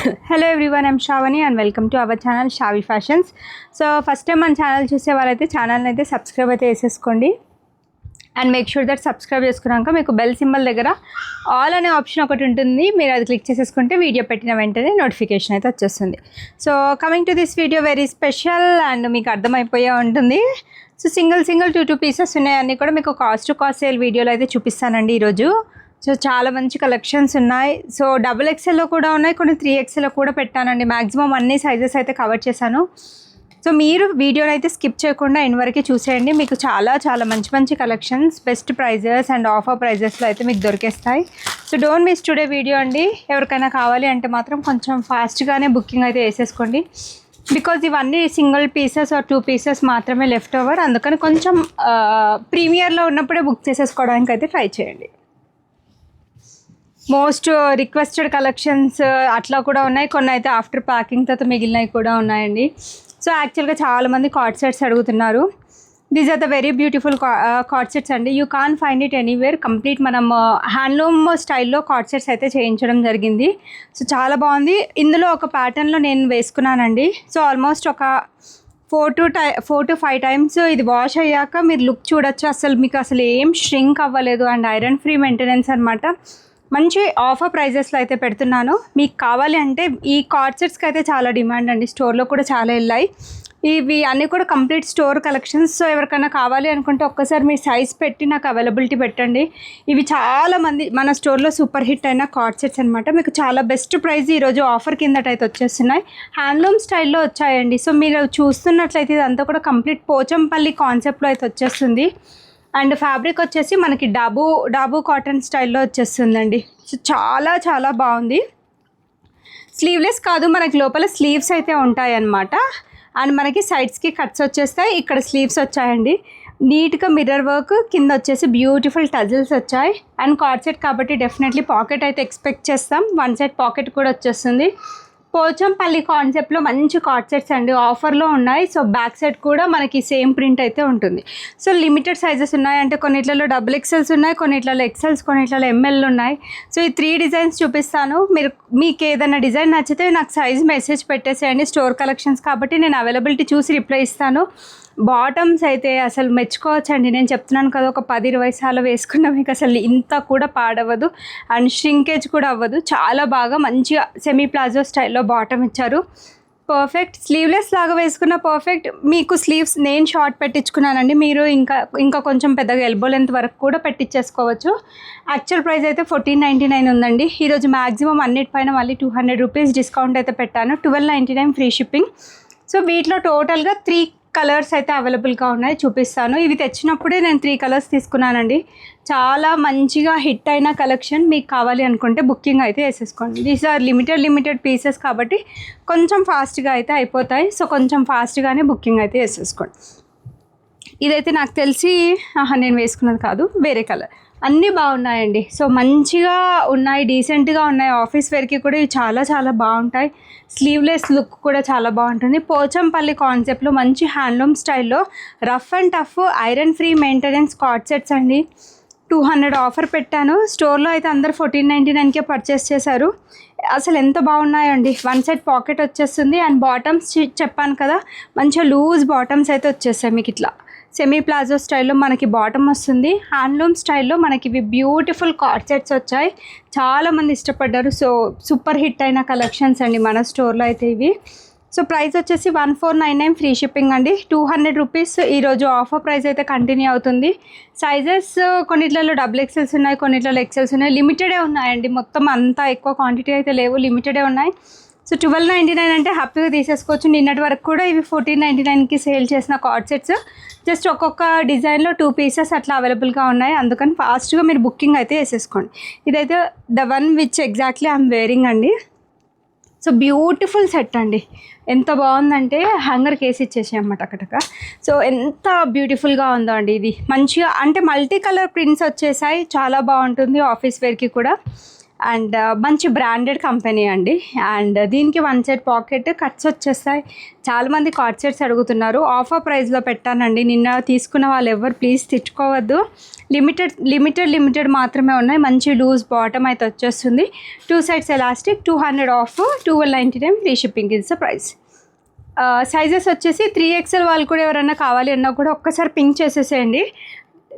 Hello everyone, I'm Shravani and welcome to our channel Shavi Fashions. So first time మన channel చూసే వాళ్ళైతే ఛానల్ని అయితే సబ్స్క్రైబ్ అయితే చేసేసుకోండి and make sure that subscribe చేసుకున్నాక మీకు బెల్ సింబల్ దగ్గర ఆల్ అనే ఆప్షన్ ఒకటి ఉంటుంది. మీరు అది క్లిక్ చేసేసుకుంటే వీడియో పెట్టిన వెంటనే నోటిఫికేషన్ అయితే వచ్చేస్తుంది. So coming to this video very special and మీకు అర్థమైపోయే ఉంటుంది. సో సింగిల్ టూ పీసెస్ ఉన్నాయి, అన్నీ కూడా మీకు కాస్ట్ టు కాస్ట్ సేల్ వీడియోలో అయితే చూపిస్తానండి ఈరోజు. సో చాలా మంచి కలెక్షన్స్ ఉన్నాయి. సో XXLలో కూడా ఉన్నాయి, కొన్ని 3XLలో కూడా పెట్టానండి. మ్యాక్సిమం అన్ని సైజెస్ అయితే కవర్ చేశాను. సో మీరు వీడియోని అయితే స్కిప్ చేయకుండా ఎండ్ వరకు చూసేయండి. మీకు చాలా మంచి collections best prices and offer ప్రైజెస్లో అయితే మీకు దొరికేస్తాయి. So don't miss today video అండి. ఎవరికైనా కావాలి అంటే మాత్రం కొంచెం ఫాస్ట్గానే బుకింగ్ అయితే వేసేసుకోండి. బికాజ్ ఇవన్నీ సింగిల్ పీసెస్ ఆర్ 2 పీసెస్ మాత్రమే లెఫ్ట్ ఓవర్. అందుకని కొంచెం ప్రీమియర్లో ఉన్నప్పుడే బుక్ చేసేసుకోవడానికి అయితే ట్రై చేయండి. మోస్ట్ రిక్వెస్టెడ్ కలెక్షన్స్ అట్లా కూడా ఉన్నాయి, కొన్ని అయితే ఆఫ్టర్ ప్యాకింగ్ తర్వాత మిగిలినవి కూడా ఉన్నాయండి. సో యాక్చువల్గా చాలామంది కార్డ్ సెట్స్ అడుగుతున్నారు. These are the very beautiful card sets అండి. You can find it anywhere. Complete మనం హ్యాండ్లూమ్ స్టైల్లో కార్డ్ సెట్స్ అయితే చేయించడం జరిగింది. సో చాలా బాగుంది. ఇందులో ఒక ప్యాటర్న్లో నేను వేసుకున్నానండి. సో ఆల్మోస్ట్ ఒక 4 to 5 టైమ్స్ ఇది వాష్ అయ్యాక మీరు లుక్ చూడొచ్చు. మీకు అసలు ఏం ష్రింక్ అవ్వలేదు అండ్ ఐరన్ ఫ్రీ మెయింటెనెన్స్ అనమాట. మంచి ఆఫర్ ప్రైజెస్లో అయితే పెడుతున్నాను. మీకు కావాలి అంటే ఈ కార్డ్ సెట్స్కి అయితే చాలా డిమాండ్ అండి, స్టోర్లో కూడా చాలా వెళ్ళాయి. ఇవి అన్నీ కూడా కంప్లీట్ స్టోర్ కలెక్షన్స్. సో ఎవరికైనా కావాలి అనుకుంటే ఒక్కసారి మీ సైజ్ పెట్టి నాకు అవైలబిలిటీ పెట్టండి. ఇవి చాలామంది మన స్టోర్లో సూపర్ హిట్ అయిన కార్డ్ సెట్స్ అనమాట. మీకు చాలా బెస్ట్ ప్రైస్ ఈరోజు ఆఫర్ కిందటైతే వచ్చేస్తున్నాయి. హ్యాండ్లూమ్ స్టైల్లో వచ్చాయండి. సో మీరు చూస్తున్నట్లయితే ఇదంతా కూడా కంప్లీట్ పోచంపల్లి కాన్సెప్ట్లో అయితే వచ్చేస్తుంది. అండ్ ఫ్యాబ్రిక్ వచ్చేసి మనకి డాబు కాటన్ స్టైల్లో వచ్చేస్తుందండి. సో చాలా బాగుంది. స్లీవ్లెస్ కాదు, మనకి లోపల స్లీవ్స్ అయితే ఉంటాయి అన్నమాట. అండ్ మనకి సైడ్స్కి కట్స్ వచ్చేస్తాయి, ఇక్కడ స్లీవ్స్ వచ్చాయండి. నీట్గా మిర్రర్ వర్క్, కింద వచ్చేసి బ్యూటిఫుల్ టజిల్స్ వచ్చాయి. అండ్ కార్డ్ సెట్ కాబట్టి డెఫినెట్లీ పాకెట్ అయితే ఎక్స్పెక్ట్ చేస్తాం. 1 సైడ్ పాకెట్ కూడా వచ్చేస్తుంది. పోచంపల్లి కాన్సెప్ట్లో మంచి కార్డ్ సెట్స్ అండి, ఆఫర్లో ఉన్నాయి. సో బ్యాక్ సైడ్ కూడా మనకి సేమ్ ప్రింట్ అయితే ఉంటుంది. సో లిమిటెడ్ సైజెస్ ఉన్నాయి, అంటే కొన్నిట్లలో XXLs ఉన్నాయి, కొన్నిట్లలో XLs, కొన్నిట్లలో ML ఉన్నాయి. సో ఈ 3 డిజైన్స్ చూపిస్తాను. మీకు ఏదైనా డిజైన్ నచ్చితే నాకు సైజ్ మెసేజ్ పెట్టేసేయండి. స్టోర్ కలెక్షన్స్ కాబట్టి నేను అవైలబిలిటీ చూసి రిప్లై ఇస్తాను. బాటమ్స్ అయితే అసలు మెచ్చుకోవచ్చండి. నేను చెప్తున్నాను కదా, ఒక 10-20 సార్లు వేసుకున్నా మీకు అసలు ఇంత కూడా పాడవ్వదు అండ్ ష్రింకేజ్ కూడా అవ్వదు. చాలా బాగా మంచిగా సెమీ ప్లాజో స్టైల్లో బాటమ్ ఇచ్చారు. పర్ఫెక్ట్ స్లీవ్లెస్ లాగా వేసుకున్న పర్ఫెక్ట్. మీకు స్లీవ్స్ నేను షార్ట్ పెట్టించుకున్నానండి, మీరు ఇంకా కొంచెం పెద్దగా ఎల్బో లెంత్ వరకు కూడా పెట్టించేసుకోవచ్చు. యాక్చువల్ ప్రైస్ అయితే 1499 ఉందండి. ఈరోజు మ్యాక్సిమం అన్నిటిపైన మళ్ళీ 200 రూపీస్ డిస్కౌంట్ అయితే పెట్టాను. 1299 ఫ్రీ షిప్పింగ్. సో వీటిలో టోటల్గా 3 కలర్స్ అయితే అవైలబుల్గా ఉన్నాయి, చూపిస్తాను. ఇవి తెచ్చినప్పుడే నేను 3 కలర్స్ తీసుకున్నానండి. చాలా మంచిగా హిట్ అయిన కలెక్షన్. మీకు కావాలి అనుకుంటే బుకింగ్ అయితే వేసేసుకోండి. దీస్ ఆర్ లిమిటెడ్ పీసెస్ కాబట్టి కొంచెం ఫాస్ట్గా అయితే అయిపోతాయి. సో కొంచెం ఫాస్ట్గానే బుకింగ్ అయితే వేసేసుకోండి. ఇదైతే నాకు తెలిసి నేను వేసుకున్నది కాదు, వేరే కలర్. అన్నీ బాగున్నాయండి. సో మంచిగా ఉన్నాయి, డీసెంట్గా ఉన్నాయి. ఆఫీస్ వేర్కి కూడా ఇవి చాలా బాగుంటాయి. స్లీవ్లెస్ లుక్ కూడా చాలా బాగుంటుంది. పోచంపల్లి కాన్సెప్ట్లో మంచి హ్యాండ్లూమ్ స్టైల్లో rough and tough iron free maintenance card sets అండి. 200 ఆఫర్ పెట్టాను. స్టోర్లో అయితే అందరు 1499కే పర్చేస్ చేశారు. అసలు ఎంత బాగున్నాయండి. 1 సైడ్ పాకెట్ వచ్చేస్తుంది అండ్ బాటమ్స్ చెప్పాను కదా, మంచిగా లూజ్ బాటమ్స్ అయితే వచ్చేస్తాయి. మీకు ఇట్లా సెమీ ప్లాజో స్టైల్లో మనకి బాటమ్ వస్తుంది. హ్యాండ్లూమ్ స్టైల్లో మనకి ఇవి బ్యూటిఫుల్ కార్డ్ సెట్స్ వచ్చాయి. చాలామంది ఇష్టపడ్డారు. సో సూపర్ హిట్ అయిన కలెక్షన్స్ అండి మన స్టోర్లో అయితే ఇవి. సో ప్రైస్ వచ్చేసి 1499 ఫ్రీ షిప్పింగ్ అండి. 200 రూపీస్ ఈరోజు ఆఫర్ ప్రైస్ అయితే కంటిన్యూ అవుతుంది. సైజెస్ కొన్నిట్లలో XXLs ఉన్నాయి, కొన్నిట్లలో XLs ఉన్నాయి. లిమిటెడే ఉన్నాయండి, మొత్తం అంతా ఎక్కువ క్వాంటిటీ అయితే లేవు, లిమిటెడే ఉన్నాయి. సో 1299 అంటే హ్యాపీగా తీసేసుకోవచ్చు. నిన్నటి వరకు కూడా ఇవి 1499కి సేల్ చేసిన కార్డ్ సెట్స్. జస్ట్ ఒక్కొక్క డిజైన్లో 2 పీసెస్ అట్లా అవైలబుల్గా ఉన్నాయి. అందుకని ఫాస్ట్గా మీరు బుకింగ్ అయితే వేసేసుకోండి. ఇదైతే the one which exactly I'm wearing అండి. సో బ్యూటిఫుల్ సెట్ అండి. ఎంత బాగుందంటే హ్యాంగర్కి వేసి ఇచ్చేసాయి అన్నమాట అక్కడక. సో ఎంత బ్యూటిఫుల్గా ఉందో అండి. ఇది మంచిగా అంటే మల్టీ కలర్ ప్రింట్స్ వచ్చేసాయి, చాలా బాగుంటుంది ఆఫీస్ వేర్కి కూడా. అండ్ మంచి బ్రాండెడ్ కంపెనీ అండి. అండ్ దీనికి 1 సైడ్ పాకెట్ కట్స్ వచ్చేస్తాయి. చాలామంది కార్డ్ సెట్స్ అడుగుతున్నారు. ఆఫర్ ప్రైస్లో పెట్టానండి. నిన్న తీసుకున్న వాళ్ళు ఎవరు ప్లీజ్ తెచ్చుకోవద్దు. లిమిటెడ్ మాత్రమే ఉన్నాయి. మంచి లూజ్ బాటమ్ అయితే వచ్చేస్తుంది. 2 sides elastic, 200 of, 1299 free shipping is the price. Sizes వచ్చేసి 3XL వాళ్ళు కూడా ఎవరైనా కావాలి అన్నా కూడా ఒక్కసారి పింక్ చేసేసేయండి.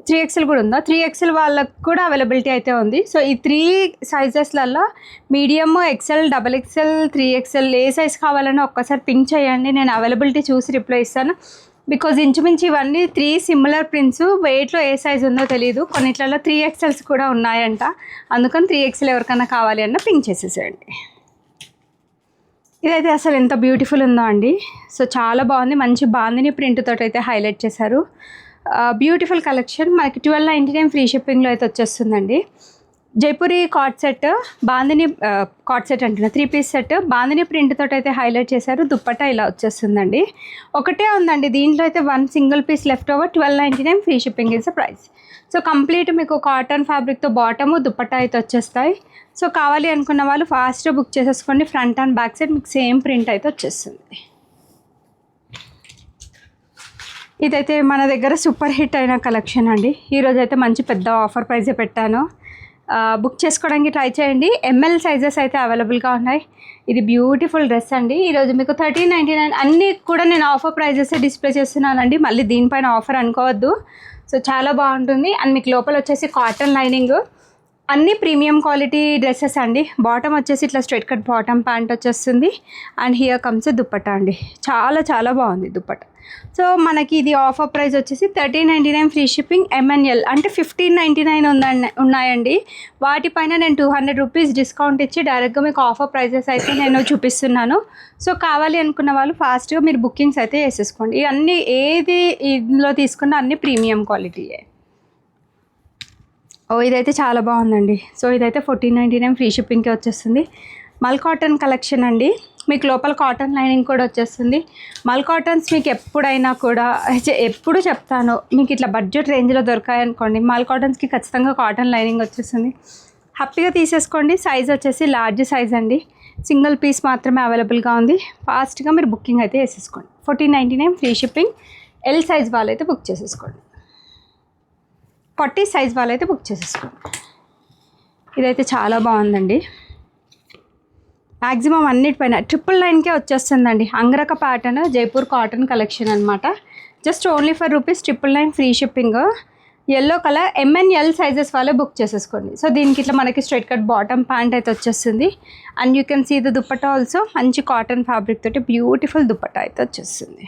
3XL కూడా ఉందా? 3XL వాళ్ళకు కూడా అవైలబిలిటీ అయితే ఉంది. సో ఈ 3 సైజెస్లలో మీడియం, XL, XXL, 3XL ఏ సైజ్ కావాలన్నా ఒక్కసారి పింక్ చేయండి. నేను అవైలబిలిటీ చూసి రిప్లై ఇస్తాను. బికాజ్ ఇంచుమించు ఇవన్నీ 3 సిమిలర్ ప్రింట్స్. వెయిట్లో ఏ సైజ్ ఉందో తెలియదు. కొన్నిట్లలో 3XLs కూడా ఉన్నాయంట. అందుకని 3XL ఎవరికైనా కావాలి అన్న పింక్ చేసేసేయండి. ఇదైతే అసలు ఎంత బ్యూటిఫుల్ ఉందో అండి. సో చాలా బాగుంది. మంచి బాందిని ప్రింట్ తోటి అయితే హైలైట్ చేశారు. Beautiful collection. మనకి 1299 ఫ్రీ షిప్పింగ్లో అయితే వచ్చేస్తుందండి. Jaipuri card set, bandhani card set అంటున్నా, 3 పీస్ సెట్ బాందిని ప్రింట్ తోటి అయితే హైలైట్ చేశారు. దుప్పట్టా ఇలా వచ్చేస్తుందండి. ఒకటే ఉందండి దీంట్లో అయితే 1 single piece left over. 1299 free shipping is the price. So complete మీకు కాటన్ ఫ్యాబ్రిక్తో బాటము దుప్పట్టా అయితే వచ్చేస్తాయి. సో కావాలి అనుకున్న వాళ్ళు ఫాస్ట్గా బుక్ చేసేసుకోండి. ఫ్రంట్ అండ్ బ్యాక్ సైడ్ మీకు సేమ్ ప్రింట్ అయితే వచ్చేస్తుంది. ఇదైతే మన దగ్గర సూపర్ హిట్ అయిన కలెక్షన్ అండి. ఈరోజు అయితే మంచి పెద్ద ఆఫర్ ప్రైజే పెట్టాను. బుక్ చేసుకోవడానికి ట్రై చేయండి. ML సైజెస్ అయితే అవైలబుల్గా ఉన్నాయి. ఇది బ్యూటిఫుల్ డ్రెస్ అండి. ఈరోజు మీకు 1399 అన్నీ కూడా నేను ఆఫర్ ప్రైజెస్ డిస్ప్లే చేస్తున్నానండి. మళ్ళీ దీనిపైన ఆఫర్ అనుకోవద్దు. సో చాలా బాగుంటుంది. అండ్ మీకు లోపల వచ్చేసి కాటన్ లైనింగ్, అన్ని ప్రీమియం క్వాలిటీ డ్రెస్సెస్ అండి. బాటమ్ వచ్చేసి ఇట్లా స్ట్రైట్ కట్ బాటమ్ ప్యాంట్ వచ్చేస్తుంది. అండ్ హియర్ కమ్స్ దుప్పట్టా అండి. చాలా బాగుంది దుప్పట్టా. సో మనకి ఇది ఆఫర్ ప్రైస్ వచ్చేసి 1399 ఫ్రీ షిప్పింగ్. MNL అంటే 1599 ఉన్నాయండి. వాటిపైన నేను 200 రూపీస్ డిస్కౌంట్ ఇచ్చి డైరెక్ట్గా మీకు ఆఫర్ ప్రైజెస్ అయితే నేను చూపిస్తున్నాను. సో కావాలి అనుకున్న వాళ్ళు ఫాస్ట్గా మీరు బుకింగ్స్ అయితే వేసేసుకోండి. ఇవన్నీ ఏది ఇందులో తీసుకున్న అన్ని ప్రీమియం క్వాలిటీయే. ఇదైతే చాలా బాగుందండి. సో ఇదైతే 1499 ఫ్రీ షిప్పింగ్కి వచ్చేస్తుంది. మల్ కాటన్ కలెక్షన్ అండి. మీకు లోపల కాటన్ లైనింగ్ కూడా వచ్చేస్తుంది. మల్ కాటన్స్ మీకు ఎప్పుడైనా కూడా ఎప్పుడు చెప్తాను, మీకు ఇట్లా బడ్జెట్ రేంజ్లో దొరకాయనుకోండి, మల్ కాటన్స్కి ఖచ్చితంగా కాటన్ లైనింగ్ వచ్చేస్తుంది. హ్యాపీగా తీసేసుకోండి. సైజ్ వచ్చేసి లార్జ్ సైజ్ అండి. సింగిల్ పీస్ మాత్రమే అవైలబుల్గా ఉంది. ఫాస్ట్గా మీరు బుకింగ్ అయితే వేసేసుకోండి. 1499 ఫ్రీ షిప్పింగ్. L సైజ్ వాళ్ళైతే బుక్ చేసేసుకోండి. 40 సైజ్ వాళ్ళైతే బుక్ చేసేసుకోండి. ఇదైతే చాలా బాగుందండి. మ్యాక్సిమం అన్నిటిపైన 999కే వచ్చేస్తుందండి. Angrakha pattern Jaipur cotton collection అనమాట. Just only for ₹999 free shipping. Yellow colour MNL sizes వాళ్ళే బుక్ చేసేసుకోండి. సో దీనికి ఇట్లా మనకి స్ట్రైట్ కట్ బాటమ్ ప్యాంట్ అయితే వచ్చేస్తుంది. And you can see the dupatta also. మంచి కాటన్ ఫ్యాబ్రిక్ తోటి బ్యూటిఫుల్ దుప్పట్టా అయితే వచ్చేస్తుంది.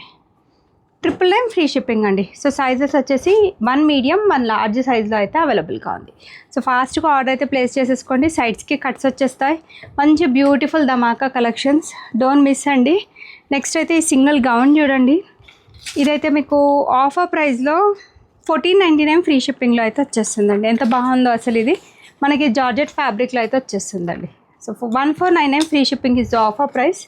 999 ఫ్రీ షిప్పింగ్ అండి. సో సైజెస్ వచ్చేసి 1 మీడియం 1 లార్జ్ సైజ్లో అయితే అవైలబుల్గా ఉంది. సో ఫాస్ట్గా ఆర్డర్ అయితే ప్లేస్ చేసేసుకోండి. సైడ్స్కి కట్స్ వచ్చేస్తాయి. మంచి beautiful Dhamaka collections, don't miss అండి. నెక్స్ట్ అయితే ఈ సింగిల్ గౌన్ చూడండి. ఇదైతే మీకు ఆఫర్ ప్రైస్లో 1499 ఫ్రీ షిప్పింగ్లో అయితే వచ్చేస్తుందండి. ఎంత బాగుందో అసలు. ఇది మనకి జార్జెట్ ఫ్యాబ్రిక్లో అయితే వచ్చేస్తుందండి. So 1499 free shipping is the offer price.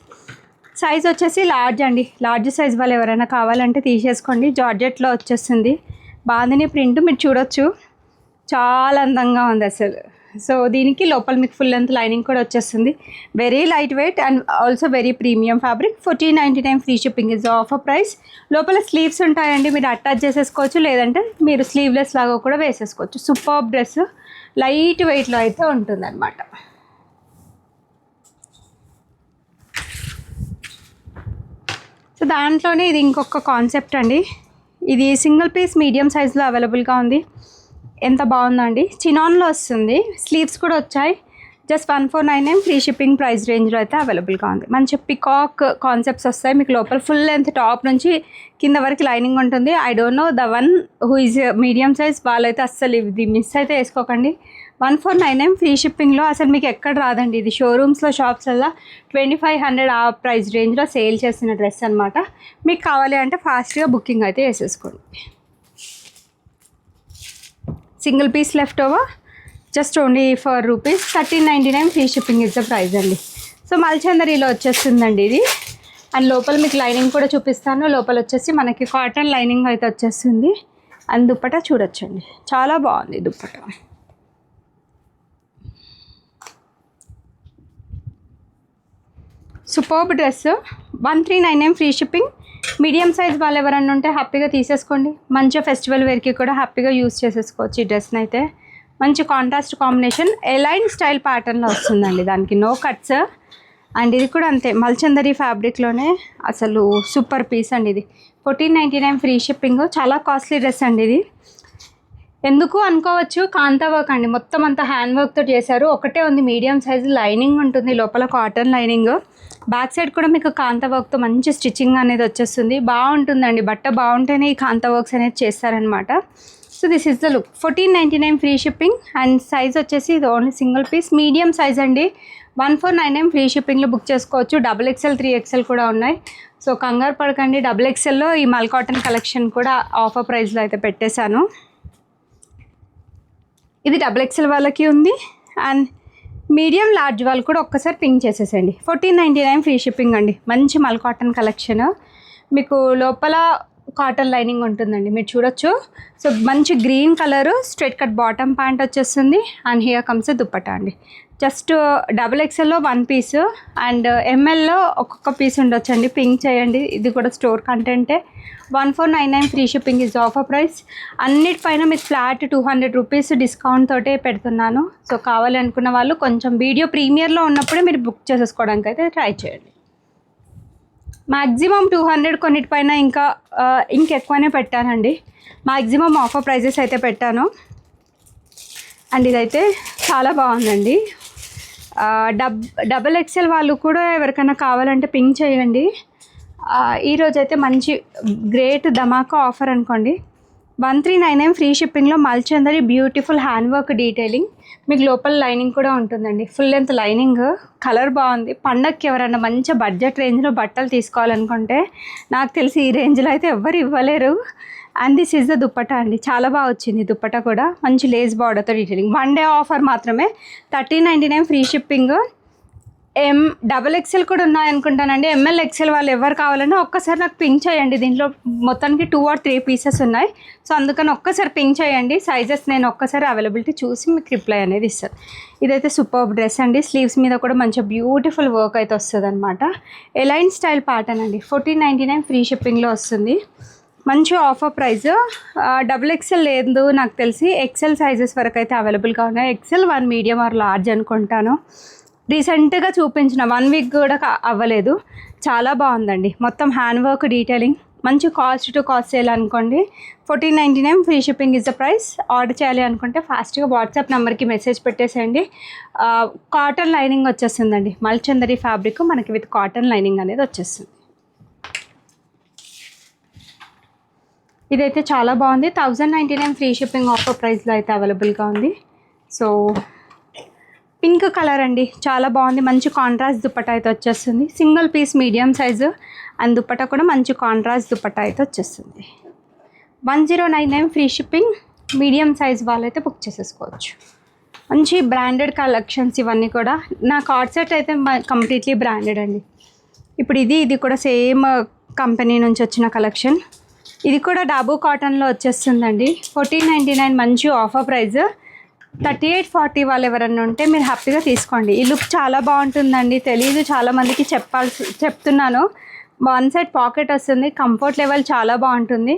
Size వచ్చేసి లార్జ్ అండి. లార్జ్ సైజ్ వాళ్ళు ఎవరైనా కావాలంటే తీసేసుకోండి. జార్జెట్లో వచ్చేస్తుంది. బాందిని ప్రింట్ మీరు చూడొచ్చు, చాలా అందంగా ఉంది అసలు. సో దీనికి లోపల మీకు ఫుల్ లెంత్ లైనింగ్ కూడా వచ్చేస్తుంది. Very light weight and also very premium fabric. 1499 free shipping is offer price. లోపల స్లీవ్స్ ఉంటాయండి, మీరు అటాచ్ చేసేసుకోవచ్చు, లేదంటే మీరు స్లీవ్లెస్ లాగా కూడా వేసేసుకోవచ్చు. సూపర్ డ్రెస్, లైట్ వెయిట్లో అయితే ఉంటుంది అనమాట. సో దాంట్లోనే ఇది ఇంకొక కాన్సెప్ట్ అండి. ఇది సింగిల్ పీస్ మీడియం సైజ్లో అవైలబుల్గా ఉంది. ఎంత బాగుందండి. చినాన్లో వస్తుంది. స్లీవ్స్ కూడా వచ్చాయి. జస్ట్ 1499 ఫ్రీ షిప్పింగ్ ప్రైస్ రేంజ్లో అయితే అవైలబుల్గా ఉంది. మంచి పికాక్ కాన్సెప్ట్స్ వస్తాయి. మీకు లోపల ఫుల్ లెంత్ టాప్ నుంచి కింద వరకు లైనింగ్ ఉంటుంది. I don't know the one who is medium size వాళ్ళైతే అస్సలు ఇది మిస్ అయితే వేసుకోకండి. 1499 ఫ్రీ షిప్పింగ్లో అసలు మీకు ఎక్కడ రాదండి. ఇది షోరూమ్స్లో షాప్స్లో 2500 ఆ ప్రైస్ రేంజ్లో సేల్ చేసిన డ్రెస్ అనమాట. మీకు కావాలి అంటే ఫాస్ట్గా బుకింగ్ అయితే వేసేసుకోండి. Single piece left over just only for ₹1399 free shipping is the price అండి. సో మల్చందరిలో వచ్చేస్తుందండి ఇది. అండ్ లోపల మీకు లైనింగ్ కూడా చూపిస్తాను. లోపల వచ్చేసి మనకి కాటన్ లైనింగ్ అయితే వచ్చేస్తుంది. అండ్ దుప్పటా చూడొచ్చండి, చాలా బాగుంది dupatta. Superb dress 1399 free shipping. Medium size వాళ్ళు ఎవరన్నా ఉంటే హ్యాపీగా తీసేసుకోండి. మంచిగా ఫెస్టివల్ వేర్కి కూడా హ్యాపీగా యూస్ చేసేసుకోవచ్చు ఈ డ్రెస్ని అయితే. మంచి కాంట్రాస్ట్ కాంబినేషన్ ఎలైన్ స్టైల్ ప్యాటర్న్లో వస్తుందండి, దానికి నో కట్స్. అండ్ ఇది కూడా అంతే మల్చందరి ఫ్యాబ్రిక్లోనే అసలు సూపర్ పీస్ అండి ఇది. 1499 ఫ్రీ షిప్పింగ్. చాలా కాస్ట్లీ డ్రెస్ అండి ఇది. ఎందుకు అనుకోవచ్చు, కాంతా వర్క్ అండి, మొత్తం అంతా హ్యాండ్ వర్క్తో చేశారు. ఒకటే ఉంది మీడియం సైజు, లైనింగ్ ఉంటుంది లోపల, కాటన్ లైనింగ్. బ్యాక్ సైడ్ కూడా మీకు కాంతా వర్క్తో మంచి స్టిచ్చింగ్ అనేది వచ్చేస్తుంది. బాగుంటుందండి, బట్ట బాగుంటేనే ఈ కాంతా వర్క్స్ అనేది చేస్తారనమాట. So this is the look. 1499 free shipping. And size వచ్చేసి ఇది only single piece medium size అండి. 1499 ఫ్రీ షిప్పింగ్లో బుక్ చేసుకోవచ్చు. XXL 3XL కూడా ఉన్నాయి. సో కంగారు పడకండి. XXLలో ఈ మల్ కాటన్ కలెక్షన్ కూడా ఆఫర్ ప్రైస్లో అయితే పెట్టేశాను. ఇది XXL వాళ్ళకి ఉంది. అండ్ మీడియం లార్జ్ వాళ్ళు కూడా ఒక్కసారి పింక్ చేసేసండి. 1499 ఫ్రీ షిప్పింగ్ అండి. మంచి మల్ కాటన్ కలెక్షన్, మీకు లోపల కాటన్ లైనింగ్ ఉంటుందండి, మీరు చూడొచ్చు. సో మంచి green colour straight cut bottom pant వచ్చేస్తుంది. అండ్ హియర్ కమ్స్ దుప్పట్టా అండి. జస్ట్ XXLలో 1 పీస్ అండ్ MLలో ఒక్కొక్క పీస్ ఉండొచ్చండి. పింక్ చేయండి, ఇది కూడా స్టోర్ కంటెంటే. 1499 free shipping is offer price. అన్నిటిపైన మీకు ఫ్లాట్ 200 రూపీస్ డిస్కౌంట్ తోటే పెడుతున్నాను. సో కావాలి అనుకున్న వాళ్ళు కొంచెం వీడియో ప్రీమియర్లో ఉన్నప్పుడే మీరు బుక్ చేసేసుకోవడానికి అయితే ట్రై చేయండి. మ్యాక్సిమం 200, కొన్నిటిపైన ఇంకెక్కువనే పెట్టానండి. మ్యాక్సిమం ఆఫర్ ప్రైజెస్ అయితే పెట్టాను. అండ్ ఇదైతే చాలా బాగుందండి. XXL వాళ్ళు కూడా ఎవరికైనా కావాలంటే పింక్ చేయండి. ఈరోజైతే మంచి గ్రేట్ ధమాకా ఆఫర్ అనుకోండి. 1399 ఫ్రీ షిప్పింగ్లో Mulchanderi beautiful hand work detailing. మీకు లోపల లైనింగ్ కూడా ఉంటుందండి, ఫుల్ లెంత్ లైనింగ్. కలర్ బాగుంది. పండగకి ఎవరైనా మంచి బడ్జెట్ రేంజ్లో బట్టలు తీసుకోవాలనుకుంటే నాకు తెలిసి ఈ రేంజ్లో అయితే ఎవ్వరు ఇవ్వలేరు. And this is the dupatta అండి. చాలా బాగా వచ్చింది దుప్పటా కూడా, మంచి లేస్ బార్డర్తో డీటెయిలింగ్. 1 డే ఆఫర్ మాత్రమే. 1399 ఫ్రీ షిప్పింగ్. XXL కూడా ఉన్నాయనుకుంటానండి. ML XL వాళ్ళు ఎవరు కావాలన్నా ఒక్కసారి నాకు పింక్ చేయండి. దీంట్లో మొత్తానికి 2 or 3 పీసెస్ ఉన్నాయి. సో అందుకని ఒక్కసారి పింక్ చేయండి. సైజెస్ నేను ఒక్కసారి అవైలబిలిటీ చూసి మీకు రిప్లై అనేది ఇస్తాను. ఇదైతే సూపర్ డ్రెస్ అండి. స్లీవ్స్ మీద కూడా మంచి బ్యూటిఫుల్ వర్క్ అయితే వస్తుంది అనమాట. ఎలైన్ స్టైల్ ప్యాటర్న్ అండి. 1499 ఫ్రీ షిప్పింగ్లో వస్తుంది. మంచి ఆఫర్ ప్రైస్. XXL లేదు నాకు తెలిసి, XL సైజెస్ వరకు అయితే అవైలబుల్గా ఉన్నాయి. XL 1 మీడియం ఆర్ లార్జ్ అనుకుంటాను. రీసెంట్గా చూపించిన 1 వీక్ కూడా అవ్వలేదు. చాలా బాగుందండి. మొత్తం హ్యాండ్ వర్క్ డీటెయిలింగ్, మంచి కాస్ట్ టు కాస్ట్ సేల్ అనుకోండి. 1499 free shipping is the price. Order చేయాలి అనుకుంటే ఫాస్ట్గా వాట్సాప్ నెంబర్కి మెసేజ్ పెట్టేసేయండి. కాటన్ లైనింగ్ వచ్చేస్తుందండి. మల్చందరి ఫ్యాబ్రిక్ మనకి విత్ కాటన్ లైనింగ్ అనేది వచ్చేస్తుంది. ఇదైతే చాలా బాగుంది. 1099 ఫ్రీ షిప్పింగ్ ఆఫర్ ప్రైస్లో అయితే అవైలబుల్గా ఉంది. సో పింక్ కలర్ అండి, చాలా బాగుంది. మంచి కాంట్రాస్ట్ దుప్పటా అయితే వచ్చేస్తుంది. Single piece medium size and dupatta కూడా మంచి కాంట్రాస్ట్ దుప్పటా అయితే వచ్చేస్తుంది. 1099 ఫ్రీ షిప్పింగ్. మీడియం సైజ్ వాళ్ళైతే బుక్ చేసేసుకోవచ్చు. మంచి బ్రాండెడ్ కలెక్షన్స్ ఇవన్నీ కూడా. నా కార్డ్ సెట్ అయితే కంప్లీట్లీ బ్రాండెడ్ అండి. ఇప్పుడు ఇది కూడా సేమ్ కంపెనీ నుంచి వచ్చిన కలెక్షన్. ఇది కూడా డాబూ కాటన్లో వచ్చేస్తుందండి. 1499 మంచి ఆఫర్ ప్రైస్. 3840 వాళ్ళు ఎవరన్నా ఉంటే మీరు హ్యాపీగా తీసుకోండి. ఈ లుక్ చాలా బాగుంటుందండి. తెలీదు చాలామందికి చెప్తున్నాను. 1 సైడ్ పాకెట్ వస్తుంది. కంఫర్ట్ లెవెల్ చాలా బాగుంటుంది.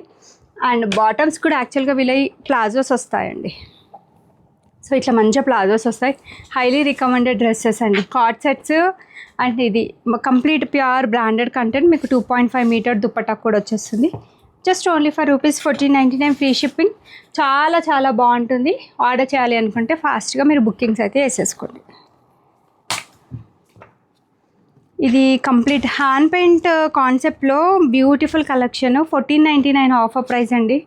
అండ్ బాటమ్స్ కూడా యాక్చువల్గా వీళ్ళ ప్లాజోస్ వస్తాయండి. సో ఇట్లా మంచిగా ప్లాజోస్ వస్తాయి. హైలీ రికమెండెడ్ డ్రెస్సెస్ అండి. కార్డ్ సెట్స్ అండ్ ఇది కంప్లీట్ ప్యూర్ బ్రాండెడ్ కంటెంట్. మీకు 2.5 మీటర్ దుప్పట్టా కూడా వచ్చేస్తుంది. Just only for ₹1499 free shipping. చాలా చాలా బాగుంటుంది. ఆర్డర్ చేయాలి అనుకుంటే ఫాస్ట్గా మీరు బుకింగ్స్ అయితే వేసేసుకోండి. ఇది కంప్లీట్ హ్యాండ్ పెయింట్ కాన్సెప్ట్లో బ్యూటిఫుల్ కలెక్షన్. 1499 ఆఫర్ ప్రైస్ అండి.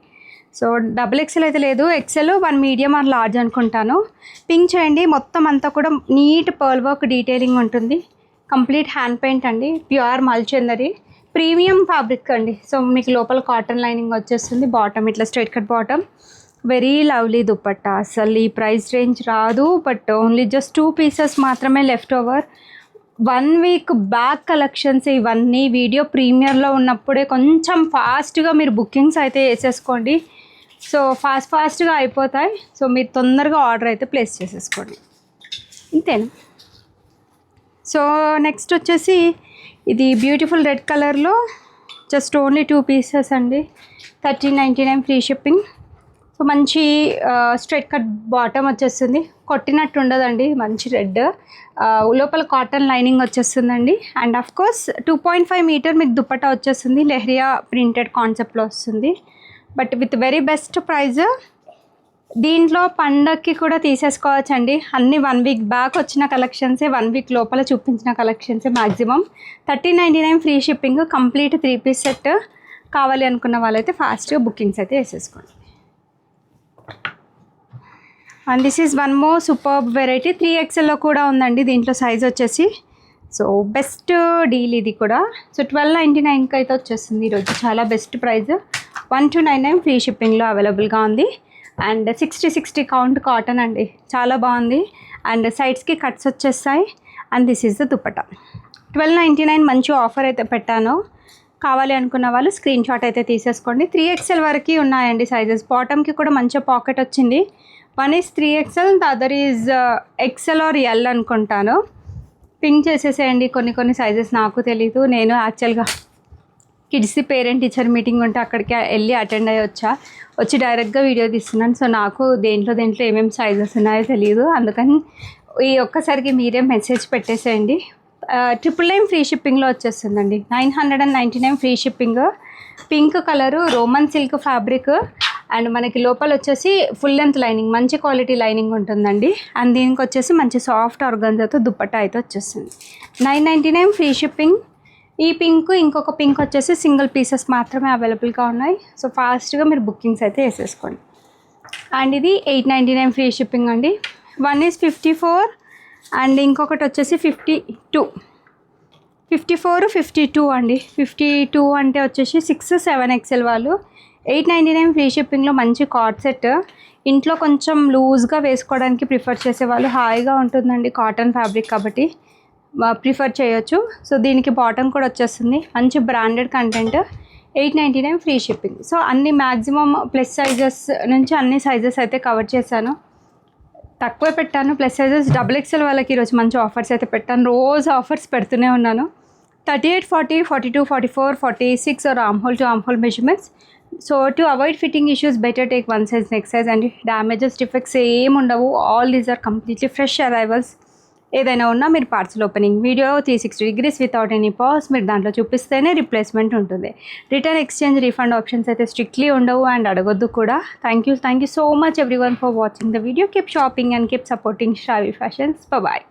సో XXL అయితే లేదు. XL 1 మీడియం ఆర్ లార్జ్ అనుకుంటాను. పింక్ చేయండి. మొత్తం అంతా కూడా నీట్ పర్ల్ వర్క్ డీటెయిలింగ్ ఉంటుంది. కంప్లీట్ హ్యాండ్ పెయింట్ అండి. ప్యూర్ మల్చందరి ప్రీమియం ఫ్యాబ్రిక్ అండి. సో మీకు లోపల కాటన్ లైనింగ్ వచ్చేస్తుంది. బాటమ్ ఇట్లా straight cut bottom. Very lovely dupatta. అసలు ఈ ప్రైస్ రేంజ్ రాదు. బట్ ఓన్లీ జస్ట్ 2 పీసెస్ మాత్రమే left over. 1 week back collections ఇవన్నీ. వీడియో ప్రీమియర్లో ఉన్నప్పుడే కొంచెం ఫాస్ట్గా మీరు బుకింగ్స్ అయితే వేసేసుకోండి. సో ఫాస్ట్గా అయిపోతాయి. సో మీరు తొందరగా ఆర్డర్ అయితే ప్లేస్ చేసేసుకోండి. ఇంతేనా. సో నెక్స్ట్ వచ్చేసి ఇది బ్యూటిఫుల్ రెడ్ కలర్లో జస్ట్ ఓన్లీ 2 పీసెస్ అండి, 13.99 ఫ్రీ షిప్పింగ్. సో మంచి స్ట్రైట్ కట్ బాటమ్ వచ్చేస్తుంది, కొట్టినట్టు ఉండదండి, మంచి రెడ్, లోపల కాటన్ లైనింగ్ వచ్చేస్తుందండి. అండ్ ఆఫ్ కోర్స్ 2.5 మీటర్ మీకు దుపట్టా వచ్చేస్తుంది, లెహరియా ప్రింటెడ్ కాన్సెప్ట్లో వస్తుంది. But with very best price. దీంట్లో పండగకి కూడా తీసేసుకోవచ్చండి. అన్ని 1 వీక్ బ్యాక్ వచ్చిన కలెక్షన్సే, 1 వీక్ లోపల చూపించిన కలెక్షన్సే maximum. 13.99 free shipping, complete 3 piece set. కావాలి అనుకున్న వాళ్ళైతే ఫాస్ట్గా బుకింగ్స్ అయితే వేసేసుకోండి. And this is one more superb variety, 3XLలో కూడా ఉందండి దీంట్లో సైజ్ వచ్చేసి. సో బెస్ట్ డీల్ ఇది కూడా. సో 12.99కి అయితే వచ్చేస్తుంది ఈరోజు, చాలా బెస్ట్ ప్రైస్. 1299 ఫ్రీ షిప్పింగ్లో అవైలబుల్గా ఉంది. అండ్ 60 కౌంట్ కాటన్ అండి, చాలా బాగుంది. అండ్ సైడ్స్కి కట్స్ వచ్చేస్తాయి. And this is the dupatta. 12.99 మంచి ఆఫర్ అయితే పెట్టాను. కావాలి అనుకున్న వాళ్ళు స్క్రీన్ షాట్ అయితే తీసేసుకోండి. 3XL వరకు ఉన్నాయండి సైజెస్. బాటమ్కి కూడా మంచి పాకెట్ వచ్చింది. One is 3XL, the other is XL or L అనుకుంటాను. పింక్ చేసేసేయండి. కొన్ని సైజెస్ నాకు తెలీదు. నేను యాక్చువల్గా కిడ్స్ పేరెంట్ టీచర్ మీటింగ్ ఉంటే అక్కడికి వెళ్ళి అటెండ్ అయ్యి వచ్చి డైరెక్ట్గా వీడియో తీస్తున్నాను. సో నాకు దేంట్లో ఏమేమి సైజెస్ ఉన్నాయో తెలియదు. అందుకని ఈ ఒక్కసారికి మీరే మెసేజ్ పెట్టేసేయండి. 999 ఫ్రీ షిప్పింగ్లో వచ్చేస్తుందండి. 999 free shipping. Pink colour, Roman silk fabric. And మనకి లోపల వచ్చేసి ఫుల్ లెంత్ లైనింగ్, మంచి క్వాలిటీ లైనింగ్ ఉంటుందండి. అండ్ దీనికి వచ్చేసి మంచి సాఫ్ట్ ఆర్గాన్జాతో దుపట్టా అయితే వచ్చేస్తుంది. 999 ఫ్రీ షిప్పింగ్. ఈ పింక్, ఇంకొక పింక్ వచ్చేసి సింగిల్ పీసెస్ మాత్రమే అవైలబుల్గా ఉన్నాయి. సో ఫాస్ట్గా మీరు బుకింగ్స్ అయితే వేసేసుకోండి. అండ్ ఇది 899 ఫ్రీ షిప్పింగ్ అండి. వన్ ఈజ్ 54 అండ్ ఇంకొకటి వచ్చేసి 52. 54, 52 అండి. 52 అంటే వచ్చేసి 6, 7XL వాళ్ళు. 899 ఫ్రీ షిప్పింగ్లో మంచి కార్డ్ సెట్. ఇంట్లో కొంచెం లూజ్గా వేసుకోవడానికి ప్రిఫర్ చేసేవాళ్ళు, హాయిగా ఉంటుందండి, కాటన్ ఫ్యాబ్రిక్ కాబట్టి ప్రిఫర్ చేయొచ్చు. సో దీనికి బాటమ్ కూడా వచ్చేస్తుంది, మంచి branded content. 899 free shipping. So అన్ని మ్యాక్సిమం ప్లస్ సైజెస్ నుంచి అన్ని సైజెస్ అయితే కవర్ చేశాను. తక్కువ పెట్టాను ప్లస్ సైజెస్. XXL వాళ్ళకి ఈరోజు మంచి ఆఫర్స్ అయితే పెట్టాను. రోజు ఆఫర్స్ పెడుతూనే ఉన్నాను. 38, 40, 42, 44, 46 or armhole to armhole measurements. So to avoid fitting issues, better take one size next size. And damages, defects ఏం ఉండవు. All these are completely fresh arrivals. ఏదైనా ఉన్నా మీరు parcel opening video 360 degrees without any pause మీరు దాంట్లో చూపిస్తేనే replacement ఉంటుంది. Return, exchange, refund options అయితే స్ట్రిక్ట్లీ ఉండవు అండ్ అడగొద్దు కూడా. Thank you so much everyone for watching the video. Keep shopping and keep supporting Shravi fashions. Bye.